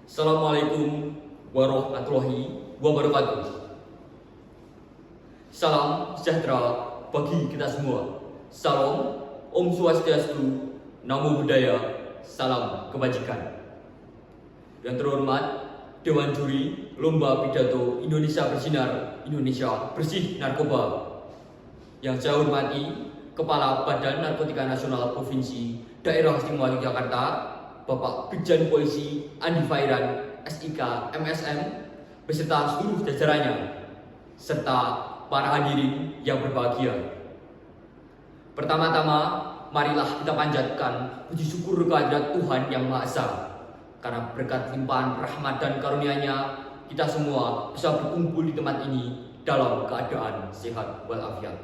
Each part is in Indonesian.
Assalamualaikum warahmatullahi wabarakatuh. Salam sejahtera bagi kita semua. Salam, Om Swastiastu, Namo Buddhaya, salam kebajikan. Yang terhormat Dewan Juri Lomba Pidato Indonesia Bersinar, Indonesia Bersih Narkoba. Yang saya hormati Kepala Badan Narkotika Nasional Provinsi Daerah Istimewa Yogyakarta, Bapak Brigjen Polisi Andi Fairan, SIK, MSM, beserta seluruh jajarannya, serta para hadirin yang berbahagia. Pertama-tama, marilah kita panjatkan puji syukur kehadirat Tuhan Yang Maha Esa, karena berkat limpahan rahmat dan karunia-Nya, kita semua bisa berkumpul di tempat ini dalam keadaan sehat walafiat.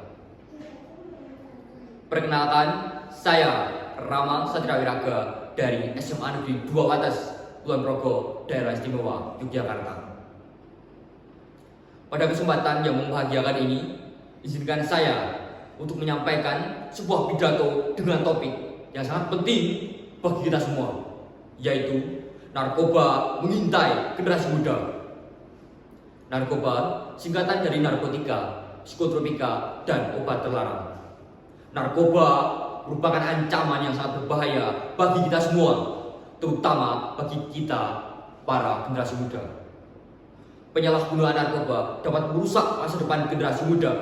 Perkenalkan, saya Rama Satrawiraga dari SMA Negeri 2 Wates, Kulon Progo, Daerah Istimewa Yogyakarta. Pada kesempatan yang membahagiakan ini, izinkan saya untuk menyampaikan sebuah pidato dengan topik yang sangat penting bagi kita semua, yaitu narkoba mengintai generasi muda. Narkoba singkatan dari narkotika, psikotropika, dan obat terlarang. Narkoba merupakan ancaman yang sangat berbahaya bagi kita semua, terutama bagi kita para generasi muda. Penyalahgunaan narkoba dapat merusak masa depan generasi muda,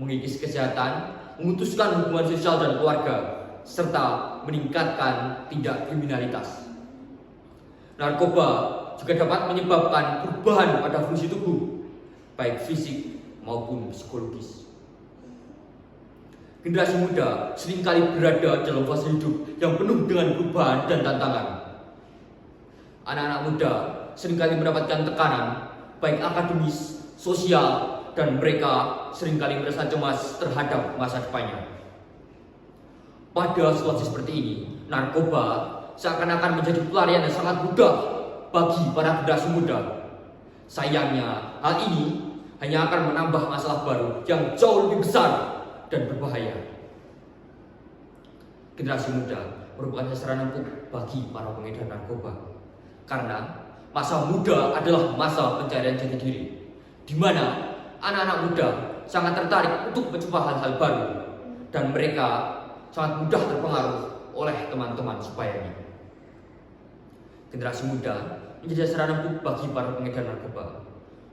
mengikis kesehatan, memutuskan hubungan sosial dan keluarga, serta meningkatkan tindak kriminalitas. Narkoba juga dapat menyebabkan perubahan pada fungsi tubuh, baik fisik maupun psikologis. Generasi muda seringkali berada dalam fase hidup yang penuh dengan perubahan dan tantangan. Anak-anak muda seringkali mendapatkan tekanan, baik akademis, sosial, dan mereka seringkali merasa cemas terhadap masa depannya. Pada situasi seperti ini, narkoba seakan-akan menjadi pelarian yang sangat mudah bagi para generasi muda. Sayangnya, hal ini hanya akan menambah masalah baru yang jauh lebih besar dan berbahaya. Generasi muda merupakan sasaran empuk bagi para pengedar narkoba, karena masa muda adalah masa pencarian jati diri, di mana anak-anak muda sangat tertarik untuk mencoba hal-hal baru, dan mereka sangat mudah terpengaruh oleh teman-teman sebayanya. Generasi muda menjadi sasaran empuk bagi para pengedar narkoba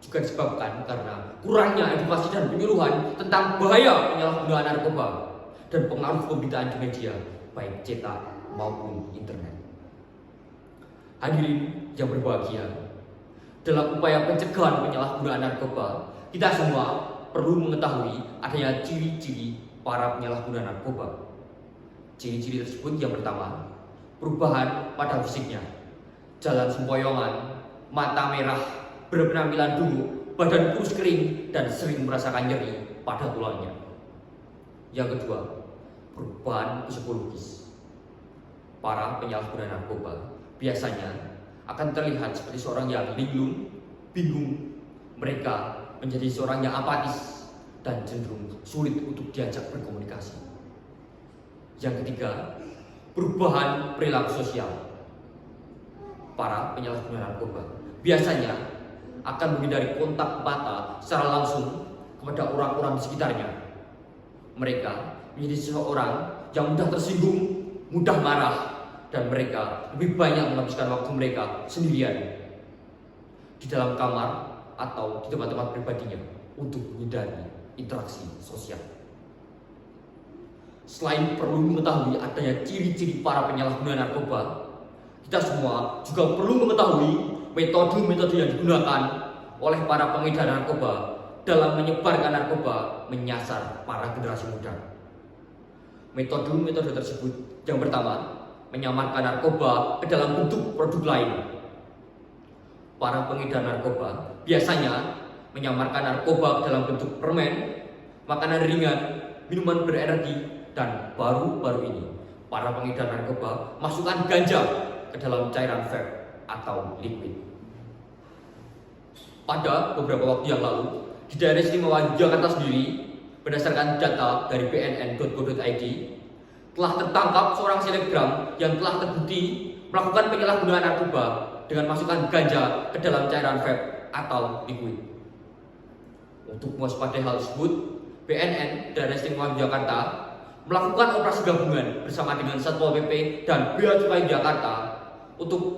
juga disebabkan karena kurangnya edukasi dan penyuluhan tentang bahaya penyalahgunaan narkoba dan pengaruh pemberitaan di media, baik cetak maupun internet. Hadirin yang berbahagia, dalam upaya pencegahan penyalahgunaan narkoba, kita semua perlu mengetahui adanya ciri-ciri para penyalahguna narkoba. Ciri-ciri tersebut yang pertama, perubahan pada fisiknya, jalan sempoyongan, mata merah, berpenampilan dulu, badan kurus kering, dan sering merasakan nyeri pada tulangnya. Yang kedua, perubahan psikologis. Para penyalahguna narkoba biasanya akan terlihat seperti seorang yang linglung, bingung. Mereka menjadi seorang yang apatis dan cenderung sulit untuk diajak berkomunikasi. Yang ketiga, perubahan perilaku sosial. Para penyalahguna narkoba biasanya akan menghindari kontak mata secara langsung kepada orang-orang di sekitarnya. Mereka menjadi seseorang yang mudah tersinggung, mudah marah, dan mereka lebih banyak menghabiskan waktu mereka sendirian di dalam kamar atau di tempat-tempat pribadinya untuk menghindari interaksi sosial. Selain perlu mengetahui adanya ciri-ciri para penyalahguna narkoba, kita semua juga perlu mengetahui metode-metode yang digunakan oleh para pengedar narkoba dalam menyebarkan narkoba menyasar para generasi muda. Metode-metode tersebut yang pertama, menyamarkan narkoba ke dalam bentuk produk lain. Para pengedar narkoba biasanya menyamarkan narkoba ke dalam bentuk permen, makanan ringan, minuman berenergi, dan baru-baru ini para pengedar narkoba masukkan ganja ke dalam cairan vape atau liquid. Pada beberapa waktu yang lalu, di daerah istimewa Yogyakarta sendiri, berdasarkan data dari bnn.go.id, telah tertangkap seorang selebgram yang telah terbukti melakukan penyalahgunaan narkoba dengan masukkan ganja ke dalam cairan vape atau liquid. Untuk mewaspadai hal tersebut, BNN dan Istimewa Jakarta melakukan operasi gabungan bersama dengan Satpol PP dan Bea Cukai Jakarta untuk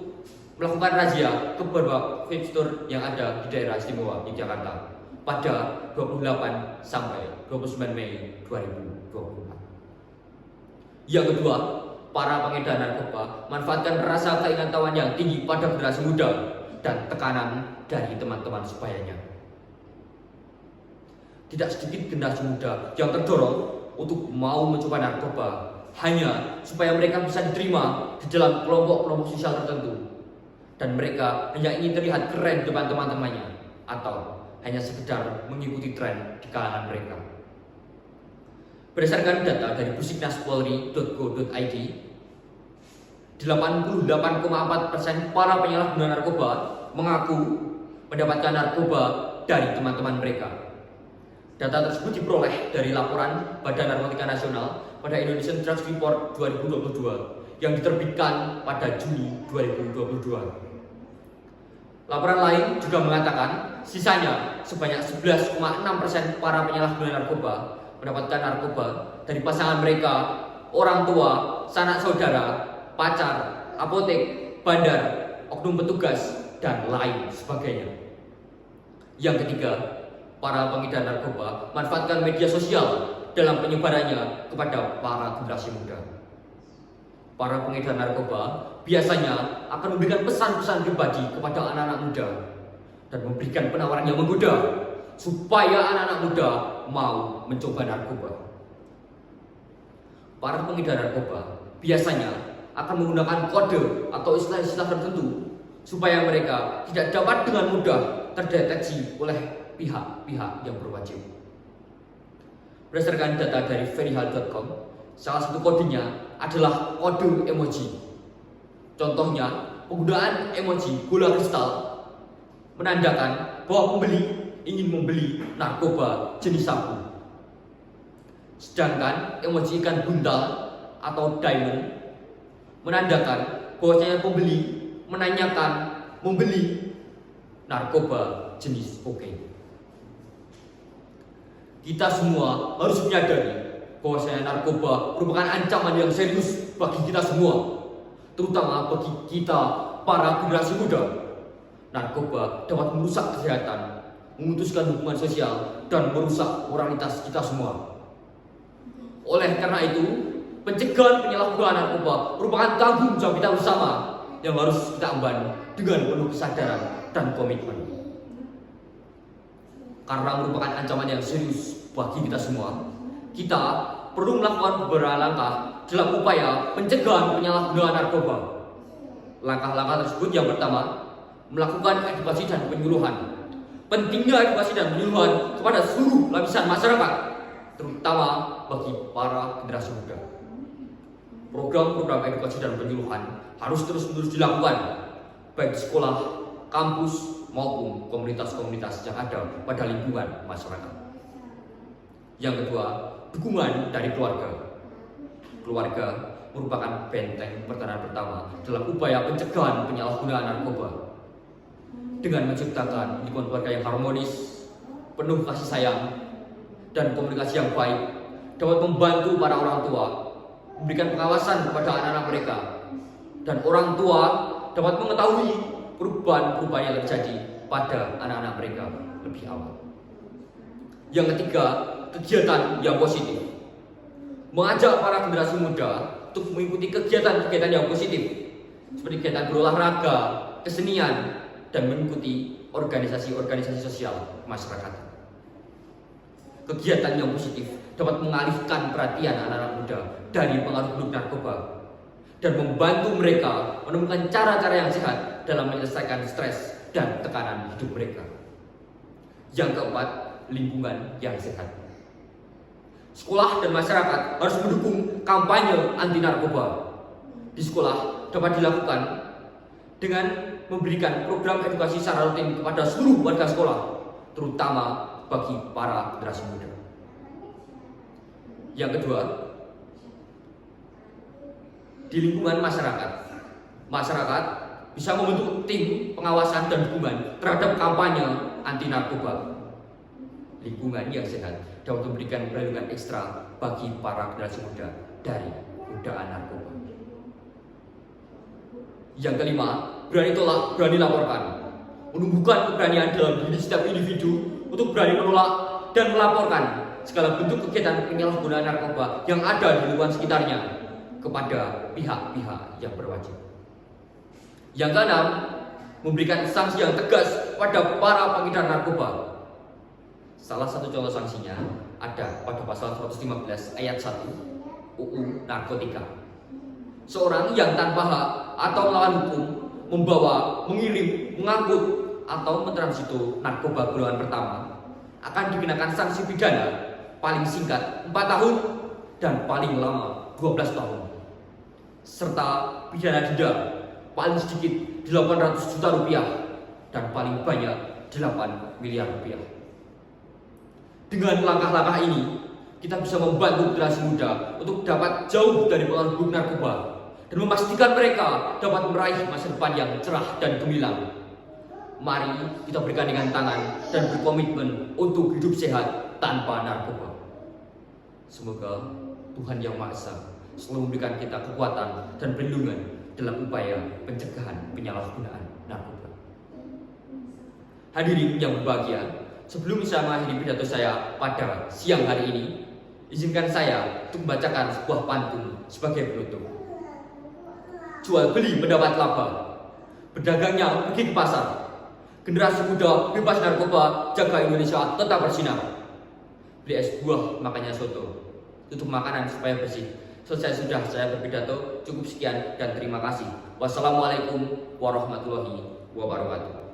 melakukan razia ke beberapa vape store yang ada di daerah Istimewa Yogyakarta pada 28 sampai 29 Mei 2024. Yang kedua, para pengedar narkoba manfaatkan rasa keingintahuan yang tinggi pada generasi muda dan tekanan dari teman-teman sebayanya. Tidak sedikit generasi muda yang terdorong untuk mau mencoba narkoba hanya supaya mereka bisa diterima di dalam kelompok-kelompok sosial tertentu, dan mereka hanya ingin terlihat keren di depan teman-temannya atau hanya sekedar mengikuti tren di kalangan mereka. Berdasarkan data dari pusiknaspolri.go.id, 88,4% para penyalahguna narkoba mengaku mendapatkan narkoba dari teman-teman mereka. Data tersebut diperoleh dari laporan Badan Narkotika Nasional pada Indonesian Drugs Report 2022 yang diterbitkan pada Juni 2022. Laporan lain juga mengatakan sisanya sebanyak 11,6% para penyalahguna narkoba mendapatkan narkoba dari pasangan mereka, orang tua, sanak saudara, pacar, apotek, bandar, oknum petugas, dan lain sebagainya. Yang ketiga, para pengedar narkoba manfaatkan media sosial dalam penyebarannya kepada para generasi muda. Para pengedar narkoba biasanya akan memberikan pesan-pesan pribadi kepada anak-anak muda dan memberikan penawaran yang menggoda supaya anak-anak muda mau mencoba narkoba. Para pengedar narkoba biasanya akan menggunakan kode atau istilah-istilah tertentu supaya mereka tidak dapat dengan mudah terdeteksi oleh pihak-pihak yang berwajib. Berdasarkan data dari veryhal.com, salah satu kodenya adalah kode emoji. Contohnya, penggunaan emoji bola kristal menandakan bahwa pembeli ingin membeli narkoba jenis sabu. Sedangkan emoji ikan buntal atau diamond menandakan bahwasanya pembeli menanyakan membeli narkoba jenis kokain. Kita semua harus menyadari bahwasanya narkoba merupakan ancaman yang serius bagi kita semua, terutama bagi kita para generasi muda. Narkoba dapat merusak kesehatan, memutuskan hubungan sosial, dan merusak moralitas kita semua. Oleh karena itu, pencegahan penyalahgunaan narkoba merupakan tanggung jawab kita bersama yang harus kita emban dengan penuh kesadaran dan komitmen. Karena merupakan ancaman yang serius bagi kita semua, kita perlu melakukan beberapa langkah dalam upaya pencegahan penyalahgunaan narkoba. Langkah-langkah tersebut yang pertama, melakukan edukasi dan penyuluhan. Pentingnya edukasi dan penyuluhan kepada seluruh lapisan masyarakat, terutama bagi para generasi muda. Program-program edukasi dan penyuluhan harus terus-menerus dilakukan, baik di sekolah, kampus, maupun komunitas-komunitas yang ada pada lingkungan masyarakat. Yang kedua, dukungan dari keluarga. Keluarga merupakan benteng pertahanan pertama dalam upaya pencegahan penyalahgunaan narkoba. Dengan menciptakan lingkungan keluarga yang harmonis, penuh kasih sayang, dan komunikasi yang baik, dapat membantu para orang tua memberikan pengawasan kepada anak-anak mereka, dan orang tua dapat mengetahui perubahan-perubahan yang terjadi pada anak-anak mereka lebih awal. Yang ketiga, kegiatan yang positif. Mengajak para generasi muda untuk mengikuti kegiatan-kegiatan yang positif, seperti kegiatan berolahraga, kesenian, dan mengikuti organisasi-organisasi sosial masyarakat. Kegiatan yang positif dapat mengalihkan perhatian anak-anak muda dari pengaruh buruk narkoba dan membantu mereka menemukan cara-cara yang sehat dalam menyelesaikan stres dan tekanan hidup mereka. Yang keempat, lingkungan yang sehat. Sekolah dan masyarakat harus mendukung kampanye anti narkoba. Di sekolah dapat dilakukan dengan memberikan program edukasi secara rutin kepada seluruh warga sekolah, terutama bagi para generasi muda. Yang kedua, di lingkungan masyarakat bisa membentuk tim pengawasan dan dukungan terhadap kampanye anti narkoba. Lingkungan yang sehat dapat memberikan perlindungan ekstra bagi para generasi muda dari godaan narkoba. Yang kelima, berani tolak, berani laporkan. Menumbuhkan keberanian dalam diri setiap individu untuk berani menolak dan melaporkan segala bentuk kegiatan penyalahgunaan narkoba yang ada di lingkungan sekitarnya kepada pihak-pihak yang berwajib. Yang keenam, memberikan sanksi yang tegas pada para pengedar narkoba. Salah satu contoh sanksinya ada pada pasal 115 ayat 1 UU Narkotika. Seorang yang tanpa hak atau melawan hukum membawa, mengirim, mengangkut atau mentransito narkoba golongan pertama akan dikenakan sanksi pidana paling singkat 4 tahun dan paling lama 12 tahun, serta pidana denda paling sedikit 800 juta rupiah dan paling banyak 8 miliar rupiah. Dengan langkah-langkah ini, kita bisa membantu generasi muda untuk dapat jauh dari pengaruh buruk narkoba dan memastikan mereka dapat meraih masa depan yang cerah dan gemilang. Mari kita bergandengan tangan dan berkomitmen untuk hidup sehat tanpa narkoba. Semoga Tuhan Yang Maha Esa selalu memberikan kita kekuatan dan perlindungan dalam upaya pencegahan penyalahgunaan narkoba. Hadirin yang berbahagia, sebelum saya mengakhiri pidato saya pada siang hari ini, izinkan saya untuk membacakan sebuah pantun sebagai penutup. Jual beli mendapat laba, pedagangnya pergi ke pasar. Generasi muda bebas narkoba, jaga Indonesia tetap bersinar. Beli es buah, makannya soto. Tutup makanan supaya bersih. Selesai sudah saya berpidato, cukup sekian dan terima kasih. Wassalamualaikum warahmatullahi wabarakatuh.